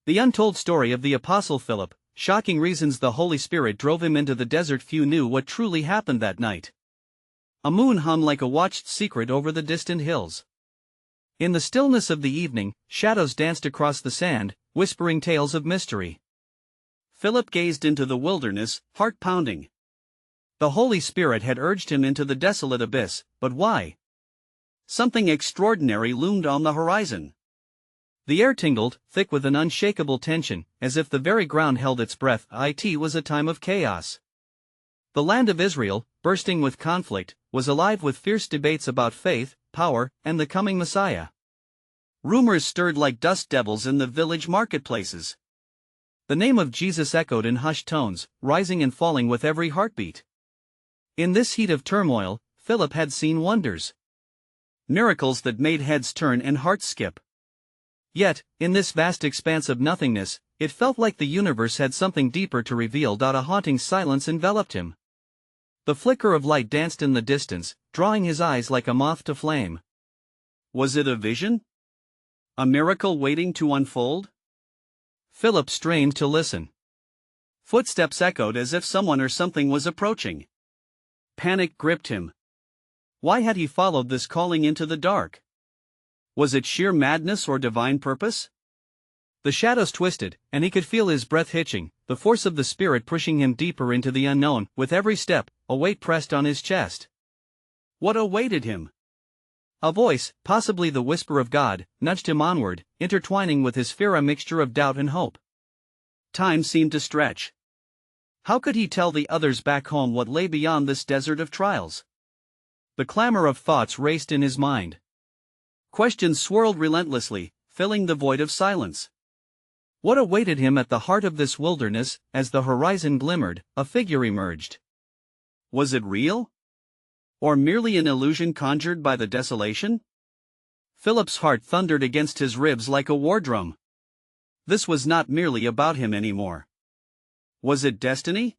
The untold story of the Apostle Philip, shocking reasons the Holy Spirit drove him into the desert. Few knew what truly happened that night. A moon hung like a watched secret over the distant hills. In the stillness of the evening, shadows danced across the sand, whispering tales of mystery. Philip gazed into the wilderness, heart pounding. The Holy Spirit had urged him into the desolate abyss, but why? Something extraordinary loomed on the horizon. The air tingled, thick with an unshakable tension, as if the very ground held its breath. It was a time of chaos. The land of Israel, bursting with conflict, was alive with fierce debates about faith, power, and the coming Messiah. Rumors stirred like dust devils in the village marketplaces. The name of Jesus echoed in hushed tones, rising and falling with every heartbeat. In this heat of turmoil, Philip had seen wonders. Miracles that made heads turn and hearts skip. Yet, in this vast expanse of nothingness, it felt like the universe had something deeper to reveal. A haunting silence enveloped him. The flicker of light danced in the distance, drawing his eyes like a moth to flame. Was it a vision? A miracle waiting to unfold? Philip strained to listen. Footsteps echoed as if someone or something was approaching. Panic gripped him. Why had he followed this calling into the dark? Was it sheer madness or divine purpose? The shadows twisted, and he could feel his breath hitching, the force of the Spirit pushing him deeper into the unknown. With every step, a weight pressed on his chest. What awaited him? A voice, possibly the whisper of God, nudged him onward, intertwining with his fear a mixture of doubt and hope. Time seemed to stretch. How could he tell the others back home what lay beyond this desert of trials? The clamor of thoughts raced in his mind. Questions swirled relentlessly, filling the void of silence. What awaited him at the heart of this wilderness? As the horizon glimmered, a figure emerged. Was it real? Or merely an illusion conjured by the desolation? Philip's heart thundered against his ribs like a war drum. This was not merely about him anymore. Was it destiny?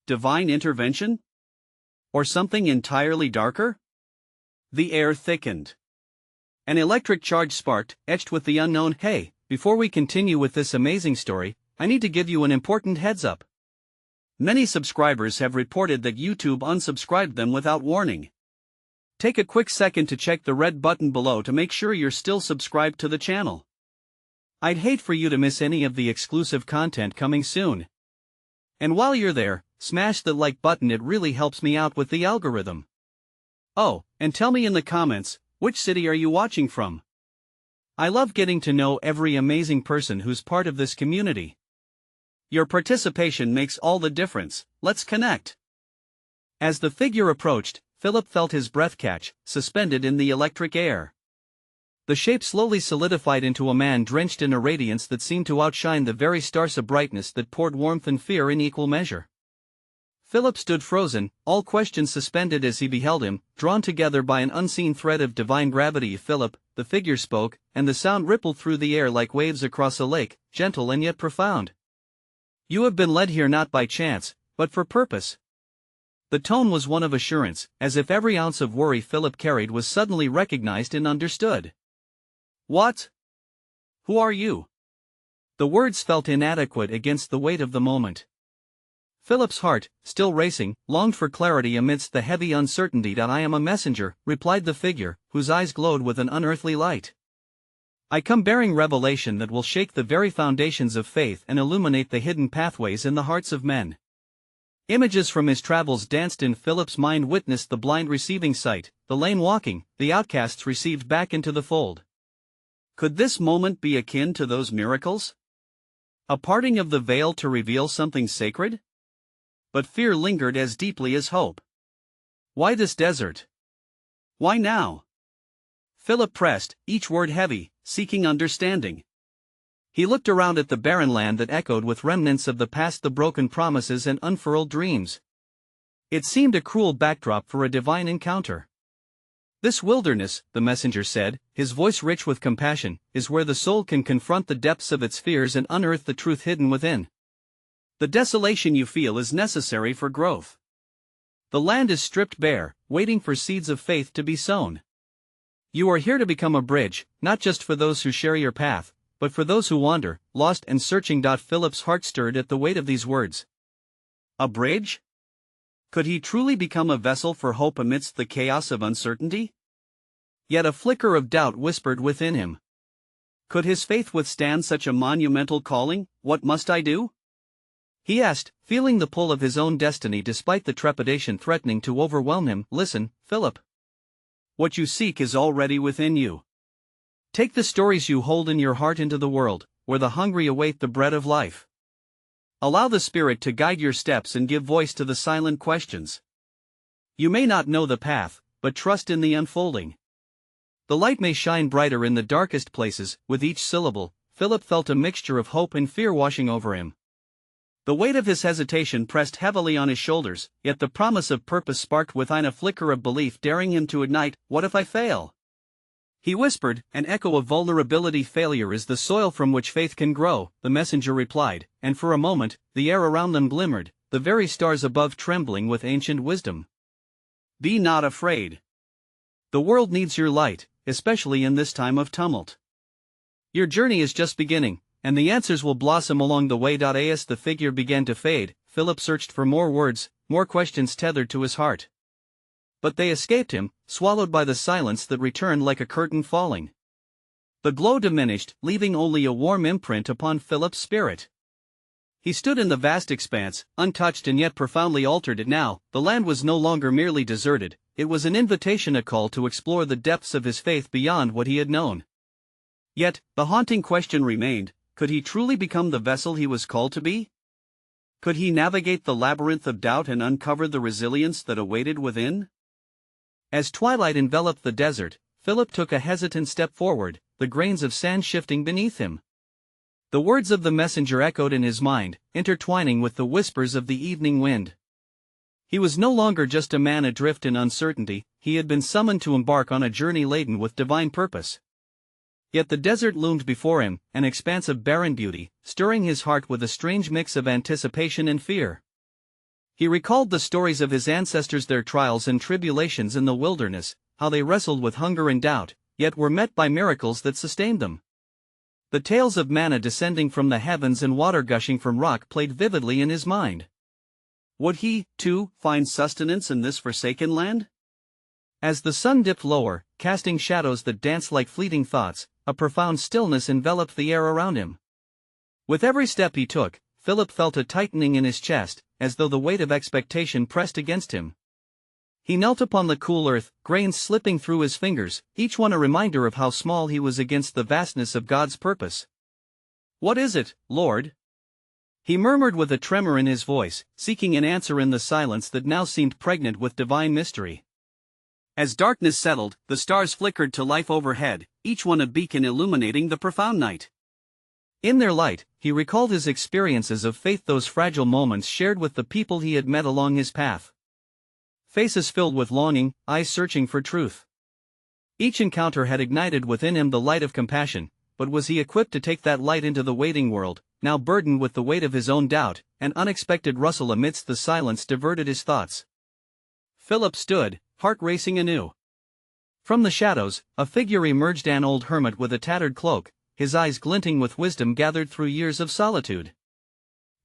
Divine intervention? Or something entirely darker? The air thickened. An electric charge sparked, etched with the unknown. Hey, before we continue with this amazing story, I need to give you an important heads up. Many subscribers have reported that YouTube unsubscribed them without warning. Take a quick second to check the red button below to make sure you're still subscribed to the channel. I'd hate for you to miss any of the exclusive content coming soon. And while you're there, smash the like button, it really helps me out with the algorithm. Oh, and tell me in the comments, which city are you watching from? I love getting to know every amazing person who's part of this community. Your participation makes all the difference. Let's connect. As the figure approached, Philip felt his breath catch, suspended in the electric air. The shape slowly solidified into a man drenched in a radiance that seemed to outshine the very stars, of brightness that poured warmth and fear in equal measure. Philip stood frozen, all questions suspended as he beheld him, drawn together by an unseen thread of divine gravity. Philip, the figure spoke, and the sound rippled through the air like waves across a lake, gentle and yet profound. You have been led here not by chance, but for purpose. The tone was one of assurance, as if every ounce of worry Philip carried was suddenly recognized and understood. What? Who are you? The words felt inadequate against the weight of the moment. Philip's heart, still racing, longed for clarity amidst the heavy uncertainty. I am a messenger, replied the figure, whose eyes glowed with an unearthly light. I come bearing revelation that will shake the very foundations of faith and illuminate the hidden pathways in the hearts of men. Images from his travels danced in Philip's mind. Witnessed the blind receiving sight, the lame walking, the outcasts received back into the fold. Could this moment be akin to those miracles? A parting of the veil to reveal something sacred? But fear lingered as deeply as hope. Why this desert? Why now? Philip pressed, each word heavy, seeking understanding. He looked around at the barren land that echoed with remnants of the past, the broken promises and unfurled dreams. It seemed a cruel backdrop for a divine encounter. This wilderness, the messenger said, his voice rich with compassion, is where the soul can confront the depths of its fears and unearth the truth hidden within. The desolation you feel is necessary for growth. The land is stripped bare, waiting for seeds of faith to be sown. You are here to become a bridge, not just for those who share your path, but for those who wander, lost and searching. Philip's heart stirred at the weight of these words. A bridge? Could he truly become a vessel for hope amidst the chaos of uncertainty? Yet a flicker of doubt whispered within him. Could his faith withstand such a monumental calling? What must I do? He asked, feeling the pull of his own destiny despite the trepidation threatening to overwhelm him. Listen, Philip. What you seek is already within you. Take the stories you hold in your heart into the world, where the hungry await the bread of life. Allow the Spirit to guide your steps and give voice to the silent questions. You may not know the path, but trust in the unfolding. The light may shine brighter in the darkest places. With each syllable, Philip felt a mixture of hope and fear washing over him. The weight of his hesitation pressed heavily on his shoulders, yet the promise of purpose sparked within a flicker of belief, daring him to ignite. What if I fail? He whispered, an echo of vulnerability. Failure is the soil from which faith can grow, the messenger replied, and for a moment, the air around them glimmered, the very stars above trembling with ancient wisdom. Be not afraid. The world needs your light, especially in this time of tumult. Your journey is just beginning, and the answers will blossom along the way. As the figure began to fade, Philip searched for more words, more questions tethered to his heart. But they escaped him, swallowed by the silence that returned like a curtain falling. The glow diminished, leaving only a warm imprint upon Philip's spirit. He stood in the vast expanse, untouched and yet profoundly altered. Now, the land was no longer merely deserted, it was an invitation, a call to explore the depths of his faith beyond what he had known. Yet, the haunting question remained. Could he truly become the vessel he was called to be? Could he navigate the labyrinth of doubt and uncover the resilience that awaited within? As twilight enveloped the desert, Philip took a hesitant step forward, the grains of sand shifting beneath him. The words of the messenger echoed in his mind, intertwining with the whispers of the evening wind. He was no longer just a man adrift in uncertainty, he had been summoned to embark on a journey laden with divine purpose. Yet the desert loomed before him, an expanse of barren beauty, stirring his heart with a strange mix of anticipation and fear. He recalled the stories of his ancestors, their trials and tribulations in the wilderness, how they wrestled with hunger and doubt, yet were met by miracles that sustained them. The tales of manna descending from the heavens and water gushing from rock played vividly in his mind. Would he, too, find sustenance in this forsaken land? As the sun dipped lower, casting shadows that danced like fleeting thoughts, a profound stillness enveloped the air around him. With every step he took, Philip felt a tightening in his chest, as though the weight of expectation pressed against him. He knelt upon the cool earth, grains slipping through his fingers, each one a reminder of how small he was against the vastness of God's purpose. What is it, Lord? He murmured with a tremor in his voice, seeking an answer in the silence that now seemed pregnant with divine mystery. As darkness settled, the stars flickered to life overhead, each one a beacon illuminating the profound night. In their light, he recalled his experiences of faith, those fragile moments shared with the people he had met along his path. Faces filled with longing, eyes searching for truth. Each encounter had ignited within him the light of compassion, but was he equipped to take that light into the waiting world, now burdened with the weight of his own doubt? An unexpected rustle amidst the silence diverted his thoughts. Philip stood, heart racing anew. From the shadows, a figure emerged, an old hermit with a tattered cloak, his eyes glinting with wisdom gathered through years of solitude.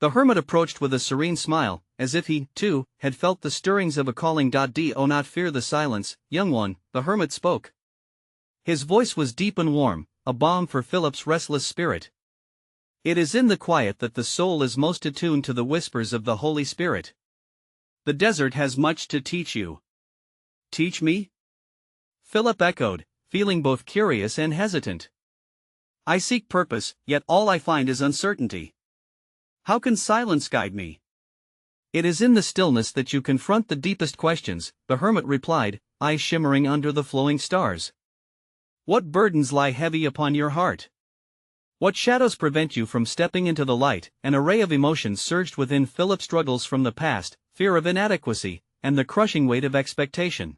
The hermit approached with a serene smile, as if he, too, had felt the stirrings of a calling. Do not fear the silence, young one, the hermit spoke. His voice was deep and warm, a balm for Philip's restless spirit. It is in the quiet that the soul is most attuned to the whispers of the Holy Spirit. The desert has much to teach you. Teach me? Philip echoed, feeling both curious and hesitant. I seek purpose, yet all I find is uncertainty. How can silence guide me? It is in the stillness that you confront the deepest questions, the hermit replied, eyes shimmering under the flowing stars. What burdens lie heavy upon your heart? What shadows prevent you from stepping into the light? An array of emotions surged within Philip, struggles from the past, fear of inadequacy, and the crushing weight of expectation.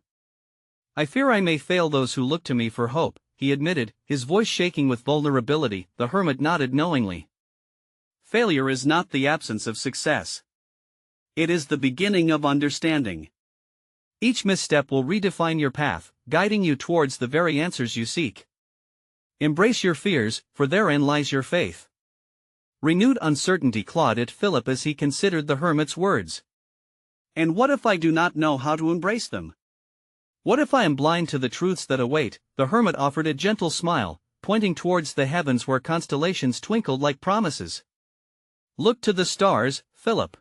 I fear I may fail those who look to me for hope, he admitted, his voice shaking with vulnerability. The hermit nodded knowingly. Failure is not the absence of success. It is the beginning of understanding. Each misstep will redefine your path, guiding you towards the very answers you seek. Embrace your fears, for therein lies your faith. Renewed uncertainty clawed at Philip as he considered the hermit's words. And what if I do not know how to embrace them? What if I am blind to the truths that await? The hermit offered a gentle smile, pointing towards the heavens where constellations twinkled like promises. Look to the stars, Philip.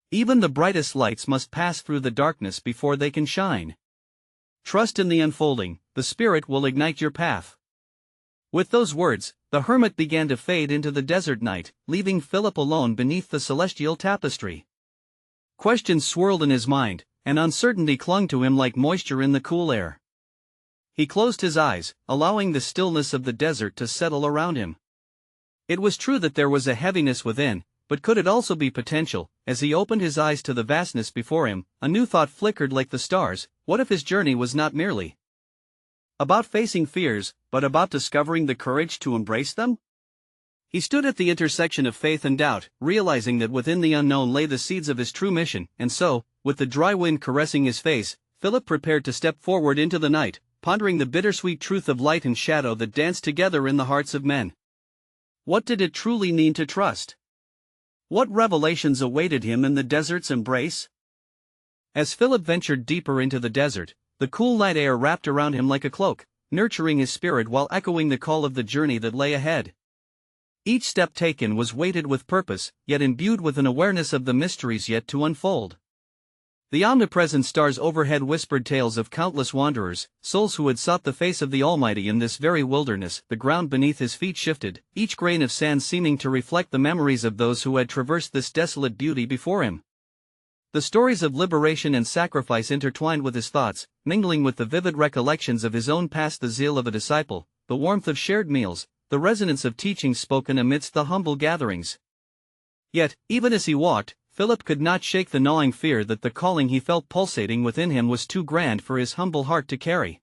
Even the brightest lights must pass through the darkness before they can shine. Trust in the unfolding, the Spirit will ignite your path. With those words, the hermit began to fade into the desert night, leaving Philip alone beneath the celestial tapestry. Questions swirled in his mind, and uncertainty clung to him like moisture in the cool air. He closed his eyes, allowing the stillness of the desert to settle around him. It was true that there was a heaviness within, but could it also be potential? As he opened his eyes to the vastness before him, a new thought flickered like the stars. What if his journey was not merely about facing fears, but about discovering the courage to embrace them? He stood at the intersection of faith and doubt, realizing that within the unknown lay the seeds of his true mission, and so, with the dry wind caressing his face, Philip prepared to step forward into the night, pondering the bittersweet truth of light and shadow that danced together in the hearts of men. What did it truly mean to trust? What revelations awaited him in the desert's embrace? As Philip ventured deeper into the desert, the cool night air wrapped around him like a cloak, nurturing his spirit while echoing the call of the journey that lay ahead. Each step taken was weighted with purpose, yet imbued with an awareness of the mysteries yet to unfold. The omnipresent stars overhead whispered tales of countless wanderers, souls who had sought the face of the Almighty in this very wilderness. The ground beneath his feet shifted, each grain of sand seeming to reflect the memories of those who had traversed this desolate beauty before him. The stories of liberation and sacrifice intertwined with his thoughts, mingling with the vivid recollections of his own past, the zeal of a disciple, the warmth of shared meals, the resonance of teachings spoken amidst the humble gatherings. Yet, even as he walked, Philip could not shake the gnawing fear that the calling he felt pulsating within him was too grand for his humble heart to carry.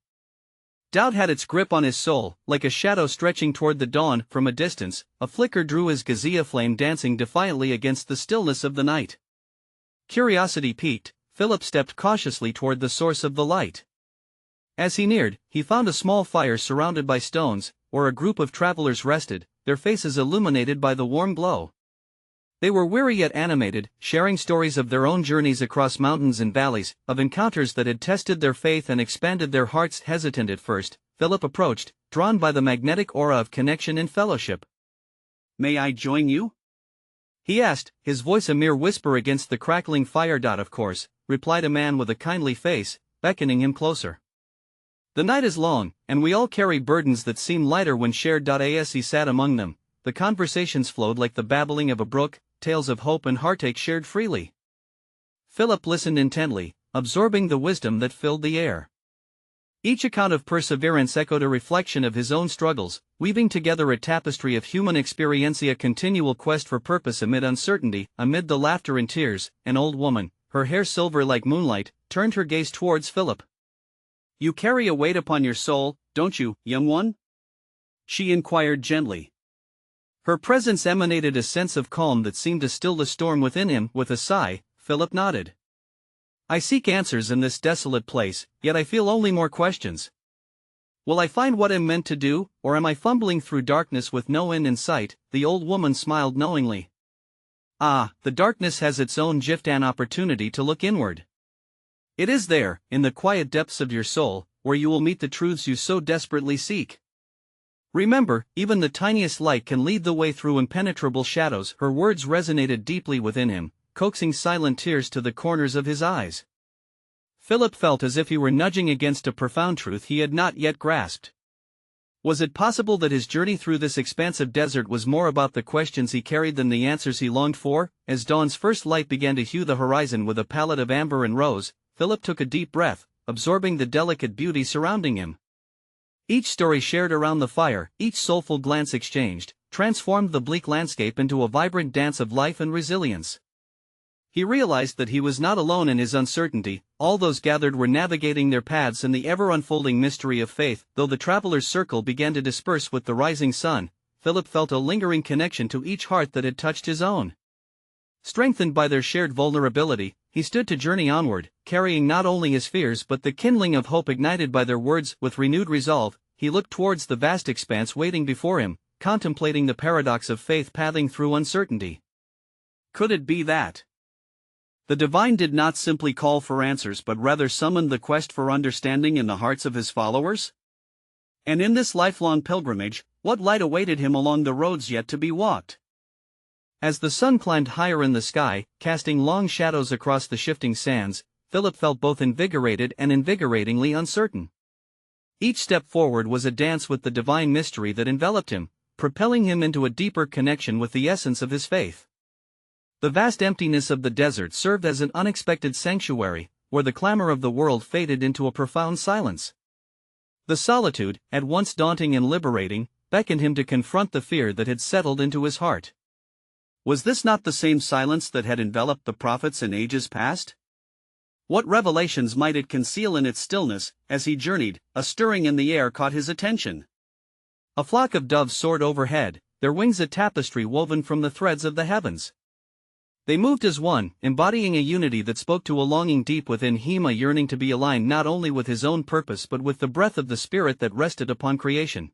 Doubt had its grip on his soul, like a shadow stretching toward the dawn. From a distance, a flicker drew his gazea flame dancing defiantly against the stillness of the night. Curiosity piqued, Philip stepped cautiously toward the source of the light. As he neared, he found a small fire surrounded by stones, where a group of travelers rested, their faces illuminated by the warm glow. They were weary yet animated, sharing stories of their own journeys across mountains and valleys, of encounters that had tested their faith and expanded their hearts. Hesitant at first, Philip approached, drawn by the magnetic aura of connection and fellowship. "May I join you?" he asked, his voice a mere whisper against the crackling fire. "Of course," replied a man with a kindly face, beckoning him closer. "The night is long, and we all carry burdens that seem lighter when shared." As he sat among them, the conversations flowed like the babbling of a brook, tales of hope and heartache shared freely. Philip listened intently, absorbing the wisdom that filled the air. Each account of perseverance echoed a reflection of his own struggles, weaving together a tapestry of human experience, a continual quest for purpose amid uncertainty. Amid the laughter and tears, an old woman, her hair silver like moonlight, turned her gaze towards Philip. "You carry a weight upon your soul, don't you, young one?" she inquired gently. Her presence emanated a sense of calm that seemed to still the storm within him. With a sigh, Philip nodded. "I seek answers in this desolate place, yet I feel only more questions. Will I find what I'm meant to do, or am I fumbling through darkness with no end in sight?" The old woman smiled knowingly. "Ah, the darkness has its own gift, an opportunity to look inward. It is there, in the quiet depths of your soul, where you will meet the truths you so desperately seek. Remember, even the tiniest light can lead the way through impenetrable shadows." Her words resonated deeply within him, coaxing silent tears to the corners of his eyes. Philip felt as if he were nudging against a profound truth he had not yet grasped. Was it possible that his journey through this expansive desert was more about the questions he carried than the answers he longed for? As dawn's first light began to hue the horizon with a palette of amber and rose, Philip took a deep breath, absorbing the delicate beauty surrounding him. Each story shared around the fire, each soulful glance exchanged, transformed the bleak landscape into a vibrant dance of life and resilience. He realized that he was not alone in his uncertainty. All those gathered were navigating their paths in the ever-unfolding mystery of faith. Though the traveler's circle began to disperse with the rising sun, Philip felt a lingering connection to each heart that had touched his own. Strengthened by their shared vulnerability, he stood to journey onward, carrying not only his fears but the kindling of hope ignited by their words. With renewed resolve, he looked towards the vast expanse waiting before him, contemplating the paradox of faith pathing through uncertainty. Could it be that the divine did not simply call for answers but rather summoned the quest for understanding in the hearts of his followers? And in this lifelong pilgrimage, what light awaited him along the roads yet to be walked? As the sun climbed higher in the sky, casting long shadows across the shifting sands, Philip felt both invigorated and invigoratingly uncertain. Each step forward was a dance with the divine mystery that enveloped him, propelling him into a deeper connection with the essence of his faith. The vast emptiness of the desert served as an unexpected sanctuary, where the clamor of the world faded into a profound silence. The solitude, at once daunting and liberating, beckoned him to confront the fear that had settled into his heart. Was this not the same silence that had enveloped the prophets in ages past? What revelations might it conceal in its stillness? As he journeyed, a stirring in the air caught his attention. A flock of doves soared overhead, their wings a tapestry woven from the threads of the heavens. They moved as one, embodying a unity that spoke to a longing deep within him, a yearning to be aligned not only with his own purpose but with the breath of the Spirit that rested upon creation.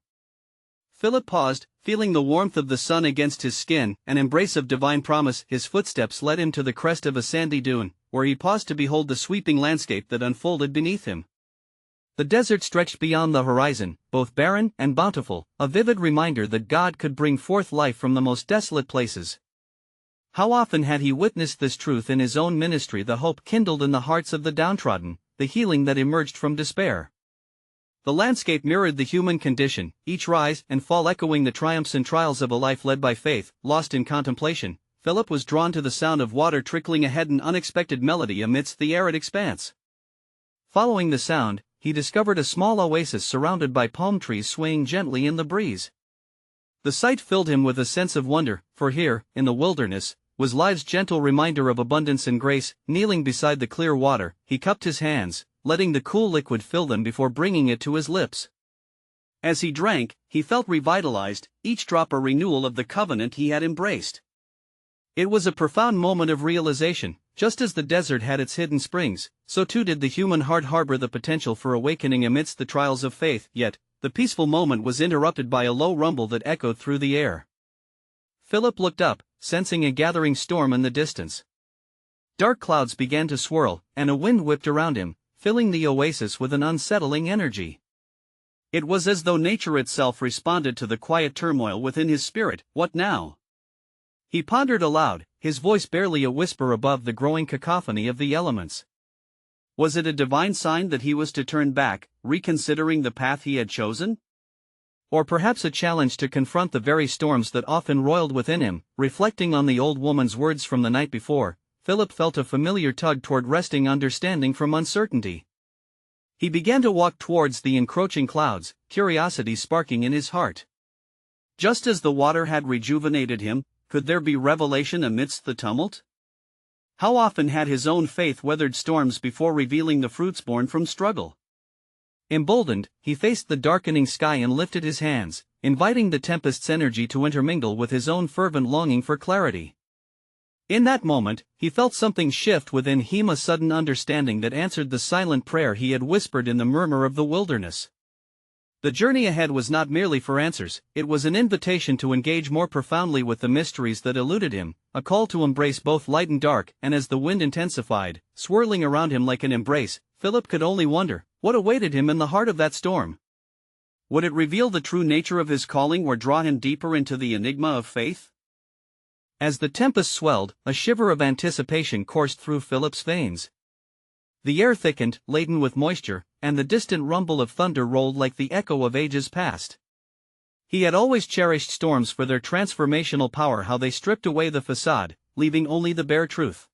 Philip paused, feeling the warmth of the sun against his skin, an embrace of divine promise. His footsteps led him to the crest of a sandy dune, where he paused to behold the sweeping landscape that unfolded beneath him. The desert stretched beyond the horizon, both barren and bountiful, a vivid reminder that God could bring forth life from the most desolate places. How often had he witnessed this truth in his own ministry, the hope kindled in the hearts of the downtrodden, the healing that emerged from despair. The landscape mirrored the human condition, each rise and fall echoing the triumphs and trials of a life led by faith. Lost in contemplation, Philip was drawn to the sound of water trickling ahead, an unexpected melody amidst the arid expanse. Following the sound, he discovered a small oasis surrounded by palm trees swaying gently in the breeze. The sight filled him with a sense of wonder, for here, in the wilderness, was life's gentle reminder of abundance and grace. Kneeling beside the clear water, he cupped his hands, letting the cool liquid fill them before bringing it to his lips. As he drank, he felt revitalized, each drop a renewal of the covenant he had embraced. It was a profound moment of realization. Just as the desert had its hidden springs, so too did the human heart harbor the potential for awakening amidst the trials of faith. Yet, the peaceful moment was interrupted by a low rumble that echoed through the air. Philip looked up, sensing a gathering storm in the distance. Dark clouds began to swirl, and a wind whipped around him, filling the oasis with an unsettling energy. It was as though nature itself responded to the quiet turmoil within his spirit. What now? He pondered aloud, his voice barely a whisper above the growing cacophony of the elements. Was it a divine sign that he was to turn back, reconsidering the path he had chosen? Or perhaps a challenge to confront the very storms that often roiled within him? Reflecting on the old woman's words from the night before, Philip felt a familiar tug toward wresting understanding from uncertainty. He began to walk towards the encroaching clouds, curiosity sparking in his heart. Just as the water had rejuvenated him, could there be revelation amidst the tumult? How often had his own faith weathered storms before revealing the fruits born from struggle? Emboldened, he faced the darkening sky and lifted his hands, inviting the tempest's energy to intermingle with his own fervent longing for clarity. In that moment, he felt something shift within him, a sudden understanding that answered the silent prayer he had whispered in the murmur of the wilderness. The journey ahead was not merely for answers, it was an invitation to engage more profoundly with the mysteries that eluded him, a call to embrace both light and dark. And as the wind intensified, swirling around him like an embrace, Philip could only wonder, what awaited him in the heart of that storm? Would it reveal the true nature of his calling or draw him deeper into the enigma of faith? As the tempest swelled, a shiver of anticipation coursed through Philip's veins. The air thickened, laden with moisture, and the distant rumble of thunder rolled like the echo of ages past. He had always cherished storms for their transformational power, how they stripped away the facade, leaving only the bare truth.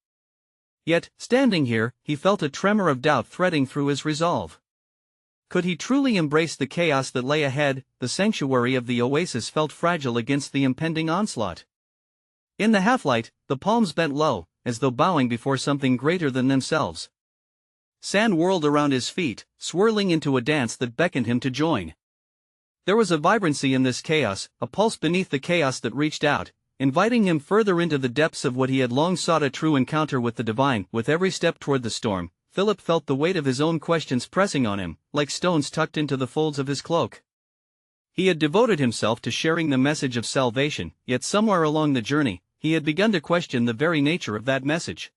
Yet, standing here, he felt a tremor of doubt threading through his resolve. Could he truly embrace the chaos that lay ahead? The sanctuary of the oasis felt fragile against the impending onslaught. In the half-light, the palms bent low, as though bowing before something greater than themselves. Sand whirled around his feet, swirling into a dance that beckoned him to join. There was a vibrancy in this chaos, a pulse beneath the chaos that reached out, inviting him further into the depths of what he had long sought, a true encounter with the divine. With every step toward the storm, Philip felt the weight of his own questions pressing on him, like stones tucked into the folds of his cloak. He had devoted himself to sharing the message of salvation, yet somewhere along the journey, he had begun to question the very nature of that message.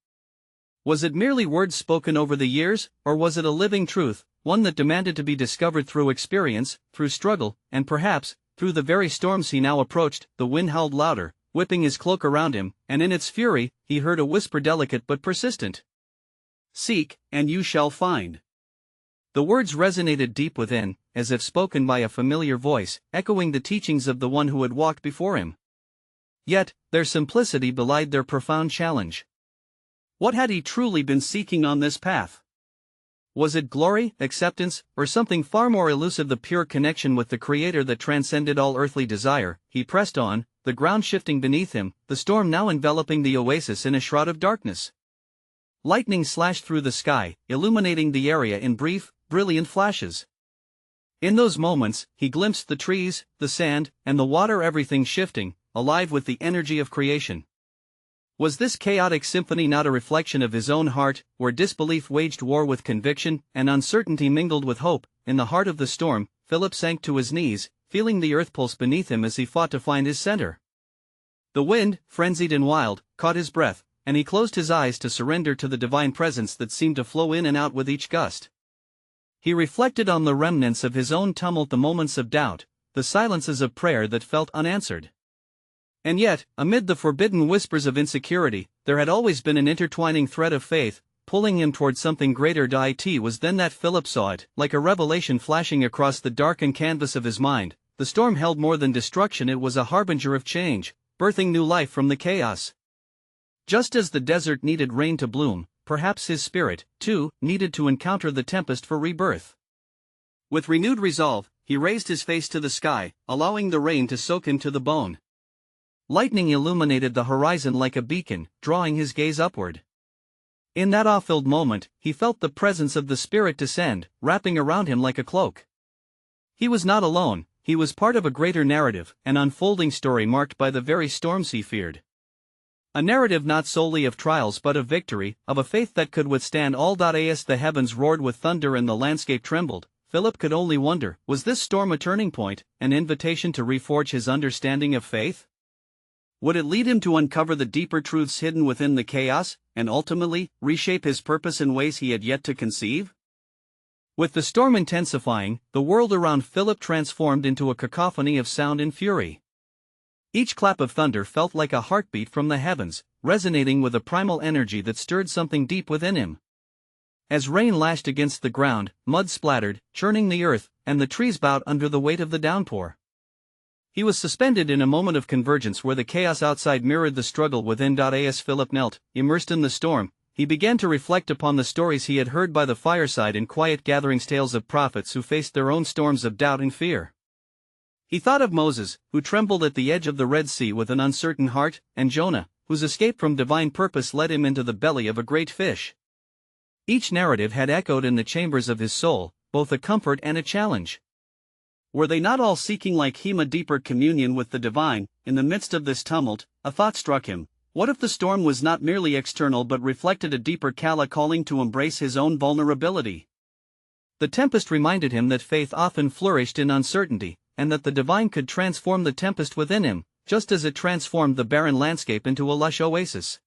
Was it merely words spoken over the years, or was it a living truth, one that demanded to be discovered through experience, through struggle, and perhaps, through the very storms he now approached? The wind howled louder, whipping his cloak around him, and in its fury, he heard a whisper delicate but persistent. "Seek, and you shall find." The words resonated deep within, as if spoken by a familiar voice, echoing the teachings of the one who had walked before him. Yet, their simplicity belied their profound challenge. What had he truly been seeking on this path? Was it glory, acceptance, or something far more elusive, the pure connection with the Creator that transcended all earthly desire? He pressed on, the ground shifting beneath him, the storm now enveloping the oasis in a shroud of darkness. Lightning slashed through the sky, illuminating the area in brief, brilliant flashes. In those moments, he glimpsed the trees, the sand, and the water, everything shifting, alive with the energy of creation. Was this chaotic symphony not a reflection of his own heart, where disbelief waged war with conviction, and uncertainty mingled with hope? In the heart of the storm, Philip sank to his knees, feeling the earth pulse beneath him as he fought to find his center. The wind, frenzied and wild, caught his breath, and he closed his eyes to surrender to the divine presence that seemed to flow in and out with each gust. He reflected on the remnants of his own tumult, the moments of doubt, the silences of prayer that felt unanswered. And yet, amid the forbidden whispers of insecurity, there had always been an intertwining thread of faith, pulling him toward something greater. It was then that Philip saw it, like a revelation flashing across the darkened canvas of his mind. The storm held more than destruction, it was a harbinger of change, birthing new life from the chaos. Just as the desert needed rain to bloom, perhaps his spirit, too, needed to encounter the tempest for rebirth. With renewed resolve, he raised his face to the sky, allowing the rain to soak him to the bone. Lightning illuminated the horizon like a beacon, drawing his gaze upward. In that awe-filled moment, he felt the presence of the Spirit descend, wrapping around him like a cloak. He was not alone, he was part of a greater narrative, an unfolding story marked by the very storms he feared. A narrative not solely of trials but of victory, of a faith that could withstand all. As the heavens roared with thunder and the landscape trembled, Philip could only wonder, was this storm a turning point, an invitation to reforge his understanding of faith? Would it lead him to uncover the deeper truths hidden within the chaos, and ultimately, reshape his purpose in ways he had yet to conceive? With the storm intensifying, the world around Philip transformed into a cacophony of sound and fury. Each clap of thunder felt like a heartbeat from the heavens, resonating with a primal energy that stirred something deep within him. As rain lashed against the ground, mud splattered, churning the earth, and the trees bowed under the weight of the downpour. He was suspended in a moment of convergence where the chaos outside mirrored the struggle within. As Philip knelt, immersed in the storm, he began to reflect upon the stories he had heard by the fireside in quiet gatherings, tales of prophets who faced their own storms of doubt and fear. He thought of Moses, who trembled at the edge of the Red Sea with an uncertain heart, and Jonah, whose escape from divine purpose led him into the belly of a great fish. Each narrative had echoed in the chambers of his soul, both a comfort and a challenge. Were they not all seeking like him a deeper communion with the divine? In the midst of this tumult, a thought struck him. What if the storm was not merely external but reflected a deeper calling to embrace his own vulnerability? The tempest reminded him that faith often flourished in uncertainty, and that the divine could transform the tempest within him, just as it transformed the barren landscape into a lush oasis.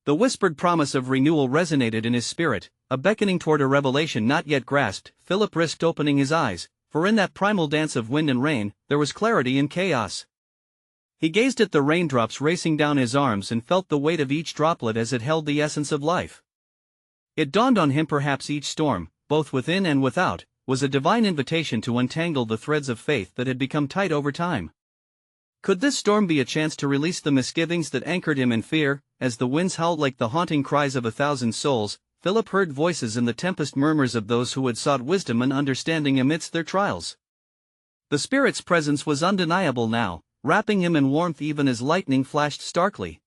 The whispered promise of renewal resonated in his spirit, a beckoning toward a revelation not yet grasped. Philip risked opening his eyes, for in that primal dance of wind and rain, there was clarity in chaos. He gazed at the raindrops racing down his arms and felt the weight of each droplet as it held the essence of life. It dawned on him perhaps each storm, both within and without, was a divine invitation to untangle the threads of faith that had become tight over time. Could this storm be a chance to release the misgivings that anchored him in fear? As the winds howled like the haunting cries of 1,000 souls, Philip heard voices in the tempest, murmurs of those who had sought wisdom and understanding amidst their trials. The Spirit's presence was undeniable now, wrapping him in warmth even as lightning flashed starkly.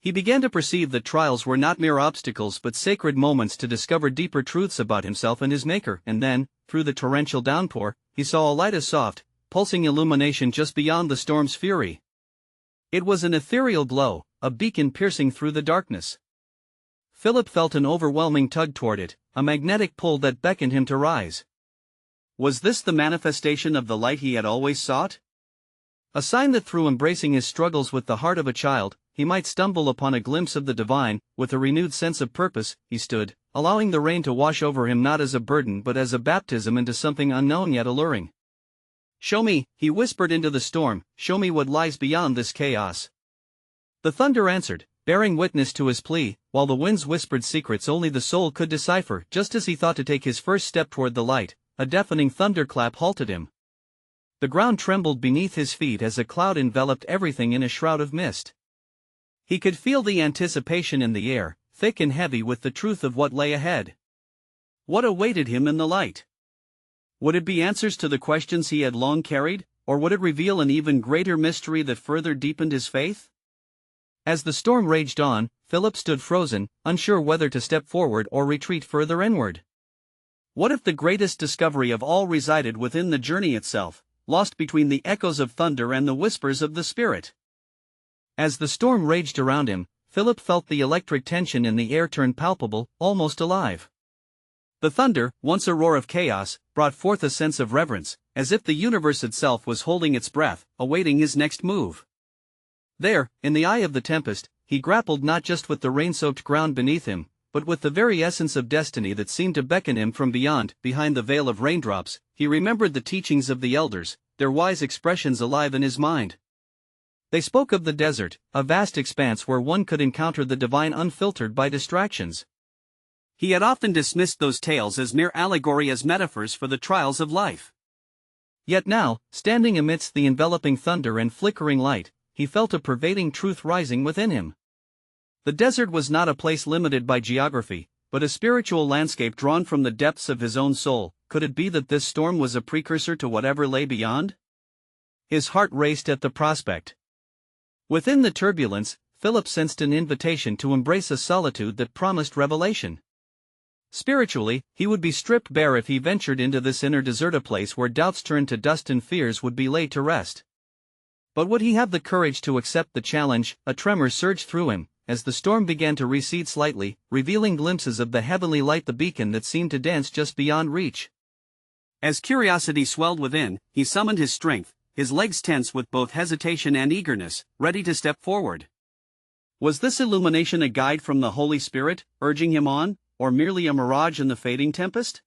He began to perceive that trials were not mere obstacles but sacred moments to discover deeper truths about himself and his Maker. And then, through the torrential downpour, he saw a light, a soft, pulsing illumination just beyond the storm's fury. It was an ethereal glow, a beacon piercing through the darkness. Philip felt an overwhelming tug toward it, a magnetic pull that beckoned him to rise. Was this the manifestation of the light he had always sought? A sign that through embracing his struggles with the heart of a child, he might stumble upon a glimpse of the divine. With a renewed sense of purpose, he stood, allowing the rain to wash over him not as a burden but as a baptism into something unknown yet alluring. "Show me," he whispered into the storm, "show me what lies beyond this chaos." The thunder answered, bearing witness to his plea, while the winds whispered secrets only the soul could decipher. Just as he thought to take his first step toward the light, a deafening thunderclap halted him. The ground trembled beneath his feet as a cloud enveloped everything in a shroud of mist. He could feel the anticipation in the air, thick and heavy with the truth of what lay ahead. What awaited him in the light? Would it be answers to the questions he had long carried, or would it reveal an even greater mystery that further deepened his faith? As the storm raged on, Philip stood frozen, unsure whether to step forward or retreat further inward. What if the greatest discovery of all resided within the journey itself, lost between the echoes of thunder and the whispers of the Spirit? As the storm raged around him, Philip felt the electric tension in the air turn palpable, almost alive. The thunder, once a roar of chaos, brought forth a sense of reverence, as if the universe itself was holding its breath, awaiting his next move. There, in the eye of the tempest, he grappled not just with the rain-soaked ground beneath him, but with the very essence of destiny that seemed to beckon him from beyond. Behind the veil of raindrops, he remembered the teachings of the elders, their wise expressions alive in his mind. They spoke of the desert, a vast expanse where one could encounter the divine unfiltered by distractions. He had often dismissed those tales as mere allegory, as metaphors for the trials of life. Yet now, standing amidst the enveloping thunder and flickering light, he felt a pervading truth rising within him. The desert was not a place limited by geography, but a spiritual landscape drawn from the depths of his own soul. Could it be that this storm was a precursor to whatever lay beyond? His heart raced at the prospect. Within the turbulence, Philip sensed an invitation to embrace a solitude that promised revelation. Spiritually, he would be stripped bare if he ventured into this inner desert, a place where doubts turned to dust and fears would be laid to rest. But would he have the courage to accept the challenge? A tremor surged through him, as the storm began to recede slightly, revealing glimpses of the heavenly light, the beacon that seemed to dance just beyond reach. As curiosity swelled within, he summoned his strength, his legs tense with both hesitation and eagerness, ready to step forward. Was this illumination a guide from the Holy Spirit, urging him on, or merely a mirage in the fading tempest?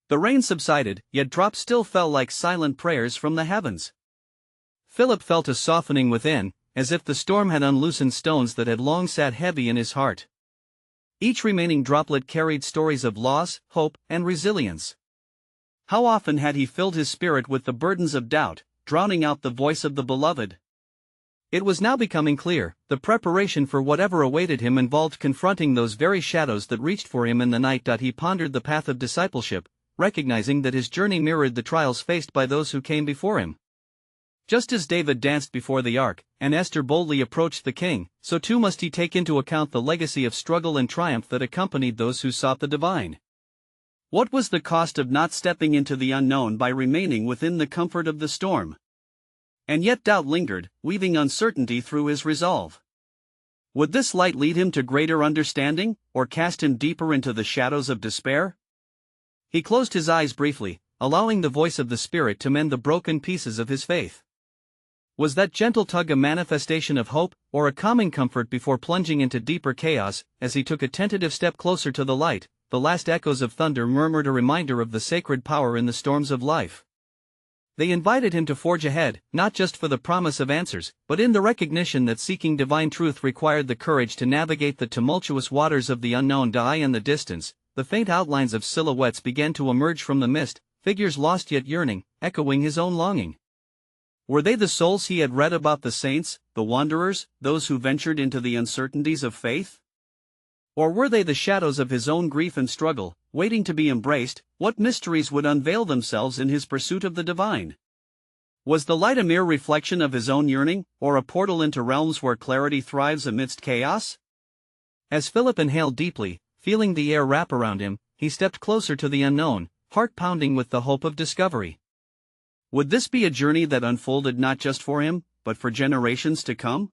The rain subsided, yet drops still fell like silent prayers from the heavens. Philip felt a softening within, as if the storm had unloosened stones that had long sat heavy in his heart. Each remaining droplet carried stories of loss, hope, and resilience. How often had he filled his spirit with the burdens of doubt, drowning out the voice of the beloved? It was now becoming clear, the preparation for whatever awaited him involved confronting those very shadows that reached for him in the night. He pondered the path of discipleship, recognizing that his journey mirrored the trials faced by those who came before him. Just as David danced before the ark, and Esther boldly approached the king, so too must he take into account the legacy of struggle and triumph that accompanied those who sought the divine. What was the cost of not stepping into the unknown by remaining within the comfort of the storm? And yet doubt lingered, weaving uncertainty through his resolve. Would this light lead him to greater understanding, or cast him deeper into the shadows of despair? He closed his eyes briefly, allowing the voice of the Spirit to mend the broken pieces of his faith. Was that gentle tug a manifestation of hope, or a calming comfort before plunging into deeper chaos? As he took a tentative step closer to the light, the last echoes of thunder murmured a reminder of the sacred power in the storms of life. They invited him to forge ahead, not just for the promise of answers, but in the recognition that seeking divine truth required the courage to navigate the tumultuous waters of the unknown. In the distance, the faint outlines of silhouettes began to emerge from the mist, figures lost yet yearning, echoing his own longing. Were they the souls he had read about, the saints, the wanderers, those who ventured into the uncertainties of faith? Or were they the shadows of his own grief and struggle, waiting to be embraced? What mysteries would unveil themselves in his pursuit of the divine? Was the light a mere reflection of his own yearning, or a portal into realms where clarity thrives amidst chaos? As Philip inhaled deeply, feeling the air wrap around him, he stepped closer to the unknown, heart pounding with the hope of discovery. Would this be a journey that unfolded not just for him, but for generations to come?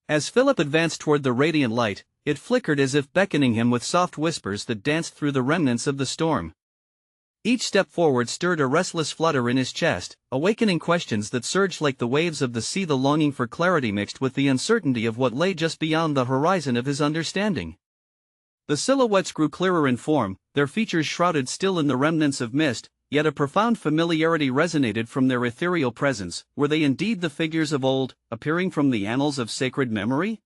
As Philip advanced toward the radiant light, it flickered as if beckoning him with soft whispers that danced through the remnants of the storm. Each step forward stirred a restless flutter in his chest, awakening questions that surged like the waves of the sea, the longing for clarity mixed with the uncertainty of what lay just beyond the horizon of his understanding. The silhouettes grew clearer in form, their features shrouded still in the remnants of mist, yet a profound familiarity resonated from their ethereal presence. Were they indeed the figures of old, appearing from the annals of sacred memory?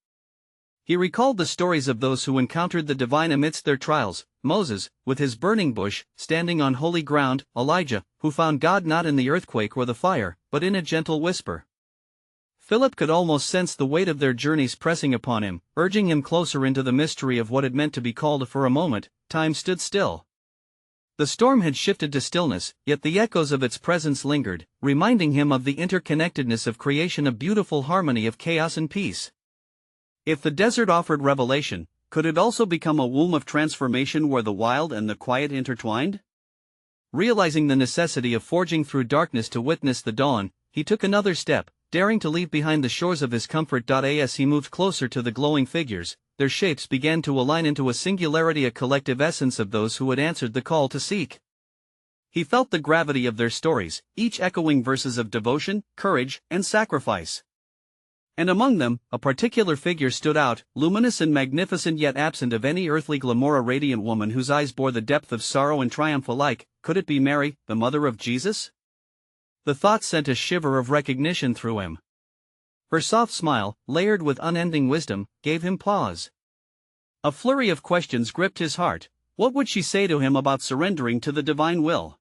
He recalled the stories of those who encountered the divine amidst their trials: Moses, with his burning bush, standing on holy ground; Elijah, who found God not in the earthquake or the fire, but in a gentle whisper. Philip could almost sense the weight of their journeys pressing upon him, urging him closer into the mystery of what it meant to be called. For a moment, time stood still. The storm had shifted to stillness, yet the echoes of its presence lingered, reminding him of the interconnectedness of creation, a beautiful harmony of chaos and peace. If the desert offered revelation, could it also become a womb of transformation where the wild and the quiet intertwined? Realizing the necessity of forging through darkness to witness the dawn, he took another step, daring to leave behind the shores of his comfort. As he moved closer to the glowing figures, their shapes began to align into a singularity, a collective essence of those who had answered the call to seek. He felt the gravity of their stories, each echoing verses of devotion, courage, and sacrifice. And among them, a particular figure stood out, luminous and magnificent yet absent of any earthly glamour, a radiant woman whose eyes bore the depth of sorrow and triumph alike. Could it be Mary, the mother of Jesus? The thought sent a shiver of recognition through him. Her soft smile, layered with unending wisdom, gave him pause. A flurry of questions gripped his heart. What would she say to him about surrendering to the divine will?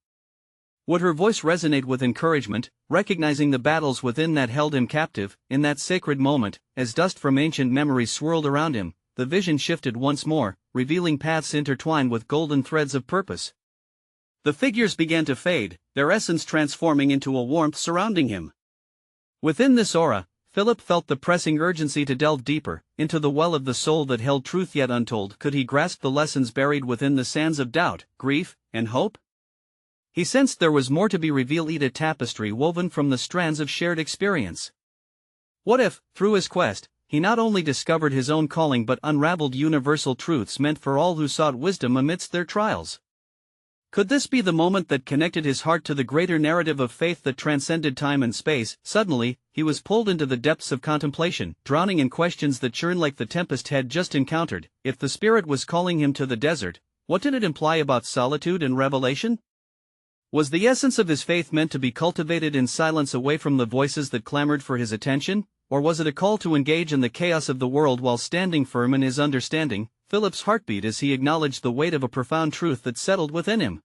Would her voice resonate with encouragement, recognizing the battles within that held him captive? In that sacred moment, as dust from ancient memories swirled around him, the vision shifted once more, revealing paths intertwined with golden threads of purpose. The figures began to fade, their essence transforming into a warmth surrounding him. Within this aura, Philip felt the pressing urgency to delve deeper, into the well of the soul that held truth yet untold. Could he grasp the lessons buried within the sands of doubt, grief, and hope? He sensed there was more to be revealed, a tapestry woven from the strands of shared experience. What if, through his quest, he not only discovered his own calling but unraveled universal truths meant for all who sought wisdom amidst their trials? Could this be the moment that connected his heart to the greater narrative of faith that transcended time and space? Suddenly, he was pulled into the depths of contemplation, drowning in questions that churned like the tempest he had just encountered. If the Spirit was calling him to the desert, what did it imply about solitude and revelation? Was the essence of his faith meant to be cultivated in silence, away from the voices that clamored for his attention, or was it a call to engage in the chaos of the world while standing firm in his understanding? Philip's heart beat as he acknowledged the weight of a profound truth that settled within him.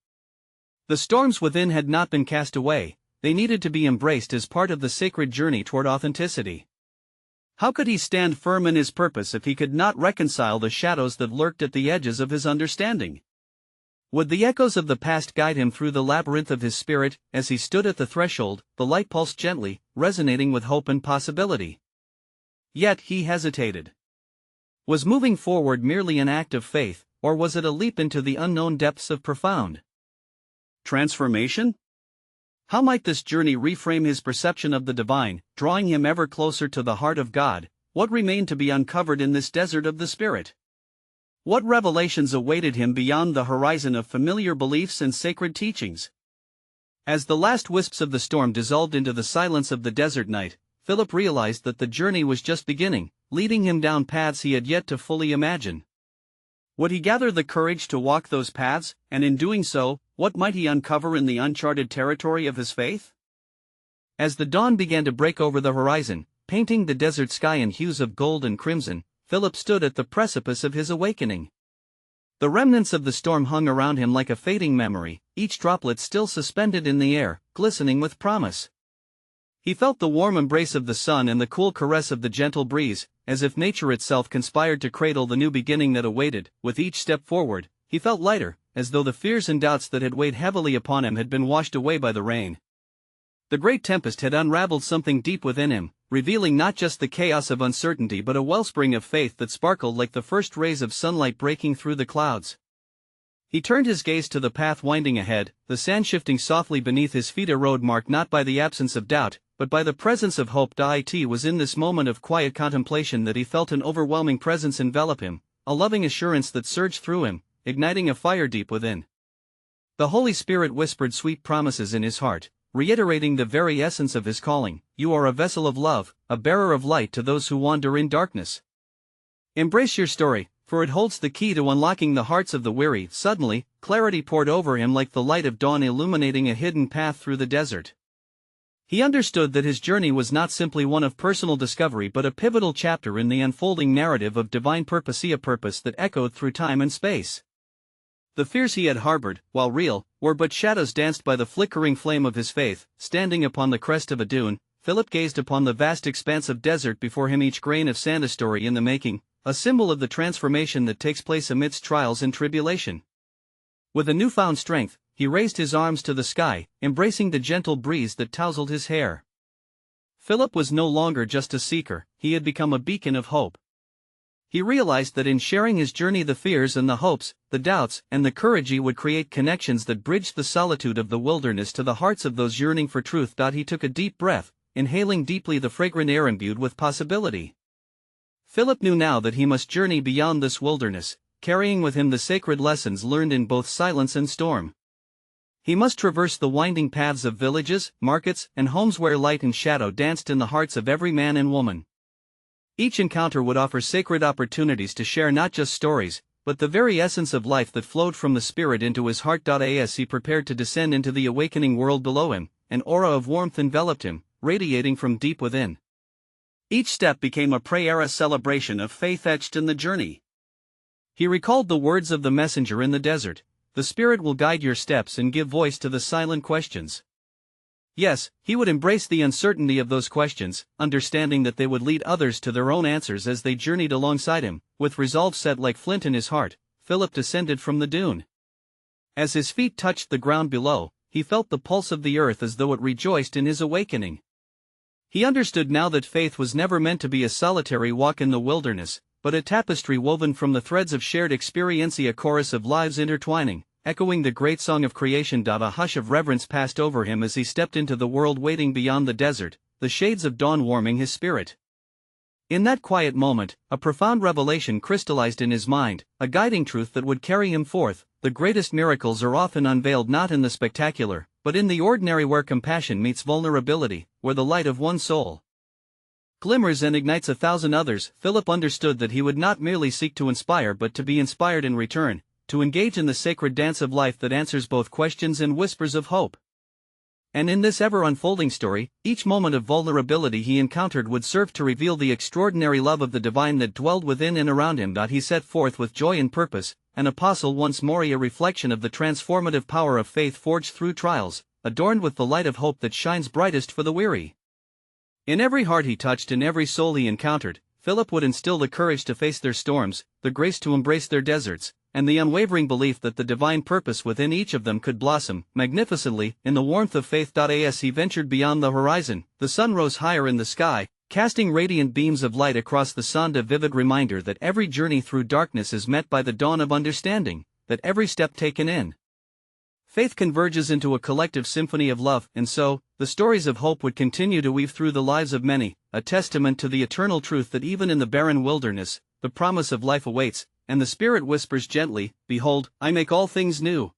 The storms within had not been cast away, they needed to be embraced as part of the sacred journey toward authenticity. How could he stand firm in his purpose if he could not reconcile the shadows that lurked at the edges of his understanding? Would the echoes of the past guide him through the labyrinth of his spirit? As he stood at the threshold, the light pulsed gently, resonating with hope and possibility. Yet he hesitated. Was moving forward merely an act of faith, or was it a leap into the unknown depths of profound transformation? How might this journey reframe his perception of the divine, drawing him ever closer to the heart of God? What remained to be uncovered in this desert of the spirit? What revelations awaited him beyond the horizon of familiar beliefs and sacred teachings? As the last wisps of the storm dissolved into the silence of the desert night, Philip realized that the journey was just beginning, leading him down paths he had yet to fully imagine. Would he gather the courage to walk those paths, and in doing so, what might he uncover in the uncharted territory of his faith? As the dawn began to break over the horizon, painting the desert sky in hues of gold and crimson, Philip stood at the precipice of his awakening. The remnants of the storm hung around him like a fading memory, each droplet still suspended in the air, glistening with promise. He felt the warm embrace of the sun and the cool caress of the gentle breeze, as if nature itself conspired to cradle the new beginning that awaited. With each step forward, he felt lighter, as though the fears and doubts that had weighed heavily upon him had been washed away by the rain. The great tempest had unraveled something deep within him, revealing not just the chaos of uncertainty but a wellspring of faith that sparkled like the first rays of sunlight breaking through the clouds. He turned his gaze to the path winding ahead, the sand shifting softly beneath his feet, a road marked not by the absence of doubt, but by the presence of hope. It was in this moment of quiet contemplation that he felt an overwhelming presence envelop him, a loving assurance that surged through him, igniting a fire deep within. The Holy Spirit whispered sweet promises in his heart, reiterating the very essence of his calling. You are a vessel of love, a bearer of light to those who wander in darkness. Embrace your story, for it holds the key to unlocking the hearts of the weary. Suddenly, clarity poured over him like the light of dawn illuminating a hidden path through the desert. He understood that his journey was not simply one of personal discovery but a pivotal chapter in the unfolding narrative of divine purpose, a purpose that echoed through time and space. The fears he had harbored, while real, were but shadows danced by the flickering flame of his faith. Standing upon the crest of a dune, Philip gazed upon the vast expanse of desert before him, each grain of sand a story in the making, a symbol of the transformation that takes place amidst trials and tribulation. With a newfound strength, he raised his arms to the sky, embracing the gentle breeze that tousled his hair. Philip was no longer just a seeker, he had become a beacon of hope. He realized that in sharing his journey, the fears and the hopes, the doubts and the courage, he would create connections that bridged the solitude of the wilderness to the hearts of those yearning for truth. He took a deep breath, inhaling deeply the fragrant air imbued with possibility. Philip knew now that he must journey beyond this wilderness, carrying with him the sacred lessons learned in both silence and storm. He must traverse the winding paths of villages, markets, and homes where light and shadow danced in the hearts of every man and woman. Each encounter would offer sacred opportunities to share not just stories, but the very essence of life that flowed from the Spirit into his heart. As he prepared to descend into the awakening world below him, an aura of warmth enveloped him, radiating from deep within. Each step became a prayer, a celebration of faith etched in the journey. He recalled the words of the messenger in the desert, "The Spirit will guide your steps and give voice to the silent questions." Yes, he would embrace the uncertainty of those questions, understanding that they would lead others to their own answers as they journeyed alongside him. With resolve set like flint in his heart, Philip descended from the dune. As his feet touched the ground below, he felt the pulse of the earth as though it rejoiced in his awakening. He understood now that faith was never meant to be a solitary walk in the wilderness, but a tapestry woven from the threads of shared experience, a chorus of lives intertwining, echoing the great song of creation. A hush of reverence passed over him as he stepped into the world waiting beyond the desert, the shades of dawn warming his spirit. In that quiet moment, a profound revelation crystallized in his mind, a guiding truth that would carry him forth. The greatest miracles are often unveiled not in the spectacular, but in the ordinary, where compassion meets vulnerability, where the light of one soul glimmers and ignites 1,000 others. Philip understood that he would not merely seek to inspire but to be inspired in return, to engage in the sacred dance of life that answers both questions and whispers of hope. And in this ever-unfolding story, each moment of vulnerability he encountered would serve to reveal the extraordinary love of the divine that dwelled within and around him. He set forth with joy and purpose, an apostle once more, a reflection of the transformative power of faith forged through trials, adorned with the light of hope that shines brightest for the weary. In every heart he touched, in every soul he encountered, Philip would instill the courage to face their storms, the grace to embrace their deserts, and the unwavering belief that the divine purpose within each of them could blossom magnificently in the warmth of faith. As he ventured beyond the horizon, the sun rose higher in the sky, casting radiant beams of light across the sand, a vivid reminder that every journey through darkness is met by the dawn of understanding, that every step taken in faith converges into a collective symphony of love. And so, the stories of hope would continue to weave through the lives of many, a testament to the eternal truth that even in the barren wilderness, the promise of life awaits, and the Spirit whispers gently, "Behold, I make all things new."